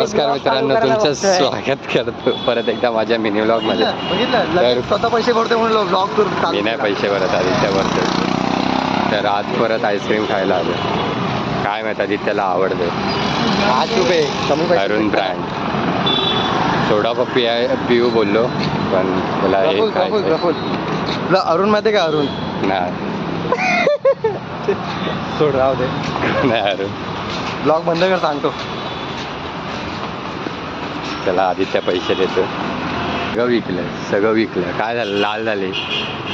नमस्कार मित्रांनो, तुमचं स्वागत करतो परत एकदा माझ्या मिनी व्लॉग मध्ये. बघितलं स्वतः पैसे भरते म्हणून ब्लॉग करून मी नाही पैसे भरत आदित्यावरते, तर आज परत आईस्क्रीम खायला आलो. काय माहित आदित्याला आवडते. 8 रुपये कमी पैसे. अरुण ब्रँड सोडा पप्पी पिऊ बोललो, पण तुला हे खायचं. तुला अरुण माहिती का? अरुण नाही सोड राहू दे. नाही अरुण. ब्लॉग बंद कर सांगतो. त्याला आदित्य पैसे देतो. सगळं विकलं. काय झालं? लाल झाले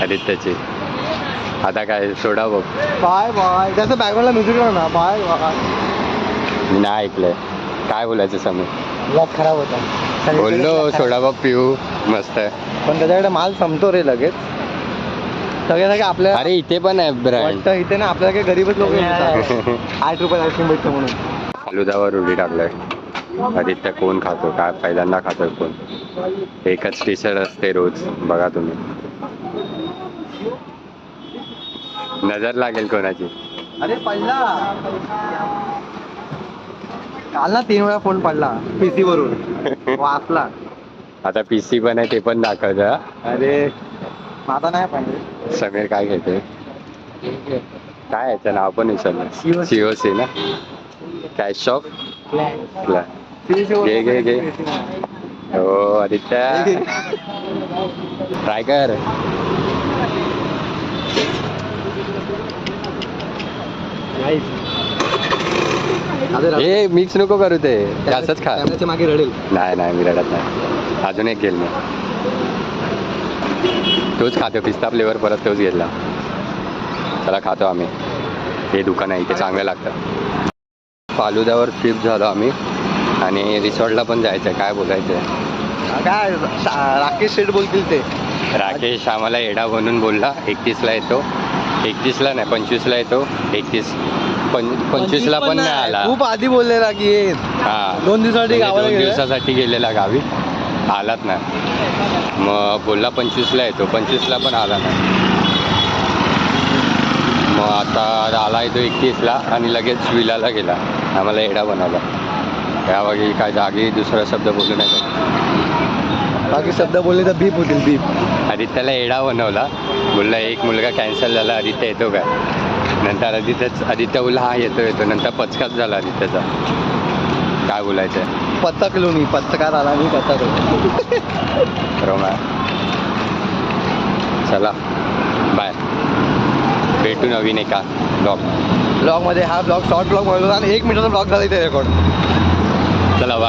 आदित्याचे. आता काय सोडा बघ. Bye bye. त्याचं बॅकग्राऊंडला म्युझिक ना. Bye bye. मी नाही ऐकलंय. काय बोलायचं समोर? ब्लॉग खराब होता. बोललो सोडा बघ पिऊ मस्त आहे, पण त्याच्याकडे माल संपतो रे लगेच. सगळे आपल्या अरे इथे पण आहे ब्रँड. इथे ना आपल्याला काही गरीबच लोक 8 रुपये आईस्क्रीम भेटतो म्हणून. फालुदावर उडी टाकलाय. आदित्य कोण खातो? काय पहिल्यांदा खातोय कोण? एकच टी शर्ट असते रोज. बघा तुम्ही, नजर लागेल कोणाची. अरे पडला काल ना 3 वेळा फोन पडला पीसी वरून. वाचला. आता पीसी पण आहे, ते पण दाखवतं. अरे माझा नाही पाहिजे. समीर काय घेते? काय याचं नाव पण विसरलं. सीओसी ना? Cash shop. घे घे घे. हो आदित्य ट्राय कर. हे मिक्स नको करू, ते जास्तच खा. त्याच्या मागे रडेल. नाही नाही मी रडत नाही. अजून एक घेईल मी. तोच खातो पिस्ता फ्लेवर, परत तोच घेतला. चला खातो आम्ही. हे दुकान आहे, इथे चांगलं लागतं. फालुदावर शिफ्ट झालो आम्ही आणि रिसॉर्टला पण जायचं. काय बोलायचं? काय राकेश शेठ बोलतील ते. राकेश आम्हाला एडा बनून बोलला 31ला येतो. 31ला नाही 25ला येतो. 25ला पण नाही आला. खूप आधी बोललेला की हा 2 दिवसासाठी गावाला 2 गेला. दिवसासाठी गेलेला गावी, आलाच नाही. मग बोलला 25ला येतो. 25ला पण आला नाही. मग आता आला येतो 31ला आणि लगेच विलाला गेला. आम्हाला एडा बनवला. त्यावेळी काय जागी दुसरा शब्द बोलू नाही. बाकी शब्द बोलले तर बीप होतील. बीप. आदित्याला एडा बनवला. बोलला एक मुलगा कॅन्सल झाला, आदित्य येतो काय? नंतर आदित्य बोलला हा येतो. नंतर पचकाच झाला आदित्याचा. काय बोलायचं? पचकलो मी. पचकार आला मी पचकलो. रोमा चला बाय. भेटू नवीन एका ब्लॉग मध्ये. हा ब्लॉग शॉर्ट ब्लॉग बनवला आणि 1 मिनिटाचा ब्लॉग झाला इथे रेकॉर्ड. चला बाय.